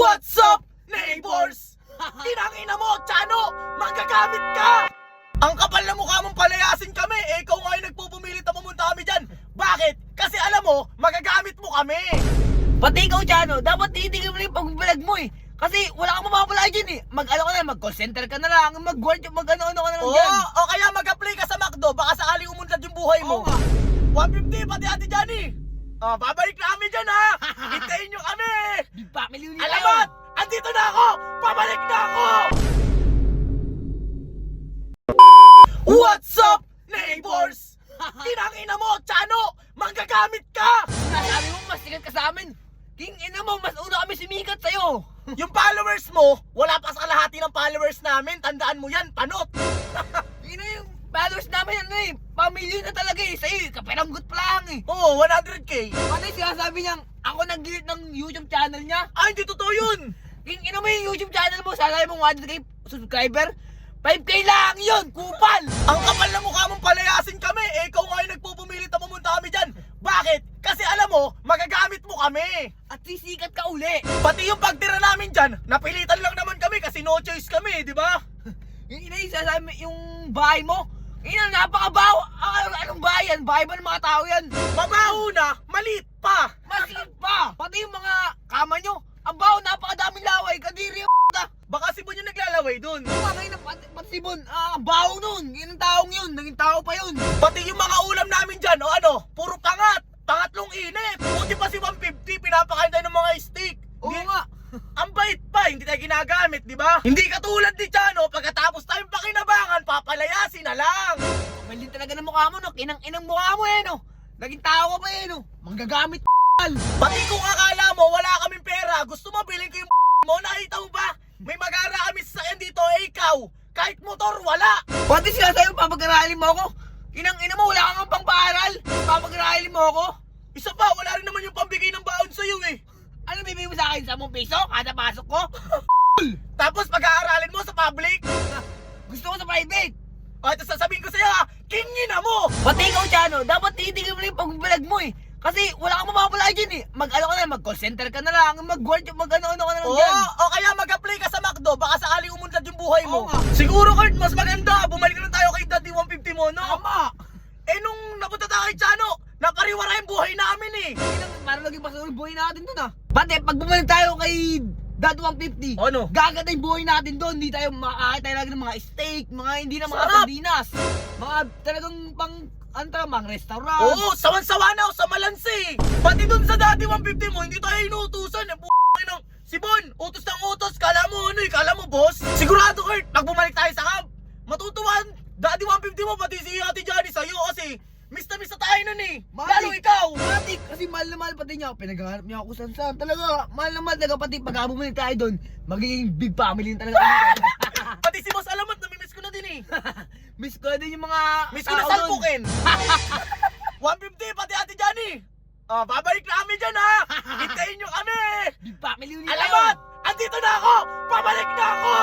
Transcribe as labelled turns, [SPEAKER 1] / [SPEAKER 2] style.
[SPEAKER 1] What's up, neighbors? Tinangina mo, Chano! Magagamit ka! Ang kapal na mukha mong palayasin kami, ikaw nga yung nagpupumilit na pumunta kami dyan. Bakit? Kasi alam mo, magagamit mo kami.
[SPEAKER 2] Pati ikaw, Chano, dapat titigil mo yung pag-vlog mo eh. Kasi wala kang mapapala dyan eh. Mag-ano ka na, mag-call center ka na lang, mag-work, mag-ano-ano ka na lang dyan.
[SPEAKER 1] O kaya mag-apply ka sa McDo, baka sakaling umunlad yung buhay mo. 150 pati Ate Johnny. Babalik na kami dyan ha. Hintayin nyo kami.
[SPEAKER 2] Big family unit
[SPEAKER 1] Alamat! Andito na ako! Pabalik na ako! What's up, neighbors? Tinangina mo, Chano! Magagamit ka!
[SPEAKER 2] Sabi mo, mas sikat ka sa amin. King ina mo, mas una kami sumikat sa'yo.
[SPEAKER 1] Yung followers mo, wala pa sa kalahati ng followers namin. Tandaan mo yan, panot!
[SPEAKER 2] Yun na yung followers namin ano eh. Pamilya na talaga eh. Sa'yo, kapiranggot pa lang eh.
[SPEAKER 1] Oo, 100k.
[SPEAKER 2] Ano yung sinasabi niyang ako nag-delete ng YouTube channel niya?
[SPEAKER 1] Ay, hindi totoo yun!
[SPEAKER 2] King ina mo yung YouTube channel mo, sasabi mong 100k subscriber. 5k lang yun, kupal!
[SPEAKER 1] Ang kapal na mukha mong palayasin kami, ikaw nga yung nagpupumilit na pumunta kami dyan. Bakit? Kasi alam mo, magagamit mo kami.
[SPEAKER 2] At sisikat ka uli.
[SPEAKER 1] Pati yung pagtira namin dyan, napilitan lang naman kami kasi no choice kami, di ba?
[SPEAKER 2] Yung ina yung sasabi yung bahay mo. Ina, napakabaho. Anong bahay yan? Bahay ba ng mga tao yan?
[SPEAKER 1] Mabaho na, maliit pa.
[SPEAKER 2] Masikip pa. Pati yung mga kama nyo. Ang baho, napakadaming laway. Kadiri yung
[SPEAKER 1] Baka si Bon yung naglalaway dun.
[SPEAKER 2] Pati na pati si Bon. Ang baho nun. Yun ang taong yun. Naging tao pa yun.
[SPEAKER 1] Pati yung mga ulam namin dyan, o ano, puro pangat. Pangatlong init. Buti pa si 150, pinapakain tayo ng mga steak.
[SPEAKER 2] Oo
[SPEAKER 1] Di-
[SPEAKER 2] nga.
[SPEAKER 1] Ang bait pa, hindi tayo ginagamit, di ba? Hindi katulad ni Chano, pagkatapos tayong pakinabangan, papalayasin na lang.
[SPEAKER 2] Mali talaga ng mukha mo, no? Kinang-inang mukha mo eh, no? Naging tao ka pa eh, no? Manggagamit
[SPEAKER 1] Pati kung akala mo, wala kaming pera, gusto mo bilhin ko yung mo, nakita mo ba? May magara kami sa sasakyan dito, eh ikaw, kahit motor, wala.
[SPEAKER 2] Pati sila sa'yo, papag-aralin mo ako. Kinang-ina mo, wala kang pang-paaral. Papag-aralin mo ako.
[SPEAKER 1] Isa pa, wala rin naman yung pambigay ng baon sa'yo eh.
[SPEAKER 2] Ano bibigay mo sa akin? 10 piso? Kada pasok ko?
[SPEAKER 1] Tapos pag-aaralin mo sa public.
[SPEAKER 2] Gusto ko sa private.
[SPEAKER 1] O ito sasabihin ko sa'yo ha, kingin na mo.
[SPEAKER 2] Pati ikaw, Chano, dapat titigil mo na yung pag-vlog mo eh. Kasi wala kang mapapala dyan eh. Mag-ano ka na, mag-call center ka na lang, mag-work, mag-ano-ano ka na lang
[SPEAKER 1] Oo,
[SPEAKER 2] dyan.
[SPEAKER 1] o kaya mag-apply ka sa McDo, baka sakaling umunlad yung buhay mo.
[SPEAKER 2] Oo nga.
[SPEAKER 1] Siguro Kurt, mas maganda, bumalik na tayo kay Daddy 150 mo, no?
[SPEAKER 2] Tama.
[SPEAKER 1] Eh nung napunta tayo kay Chano, napariwara yung buhay namin eh.
[SPEAKER 2] Parang naging pasunod buhay natin dun ah. Pati pag bumalik tayo kay Dad 150,
[SPEAKER 1] Ano?
[SPEAKER 2] gaganda yung buhay natin dun. Hindi tayo makakita tayo lagi ng mga steak, mga hindi na mga
[SPEAKER 1] Sarap.
[SPEAKER 2] sardinas. Mga talagang pang, ano talaga, mga restaurant.
[SPEAKER 1] Oo, sawan-sawa na ako sa malansi. Pati dun sa Daddy 150 mo, hindi tayo inuutusan eh. Ng si Bon, utos ng utos, kala mo ano eh, kala mo boss? Sigurado Kurt, pag bumalik tayo sa camp, matutuwan, Daddy 150 mo, pati si Ate Johnny sa'yo kasi miss na tayo nun eh. Lalo ikaw.
[SPEAKER 2] Matik, kasi mahal na mahal pati niya. Pinaghahanap niya ako saan. Talaga, mahal na mahal talaga pati pag bumalik tayo doon. Magiging big family talaga.
[SPEAKER 1] Pati si Boss Alamat, namimiss ko na din eh.
[SPEAKER 2] Miss ko na din yung mga
[SPEAKER 1] Miss ko na
[SPEAKER 2] tao doon.
[SPEAKER 1] salpukin. 150 pati Ate Johnny. Babalik na kami dyan ha. Hintayin nyo kami.
[SPEAKER 2] Big family unit
[SPEAKER 1] Alamat, andito na ako. Pabalik na ako.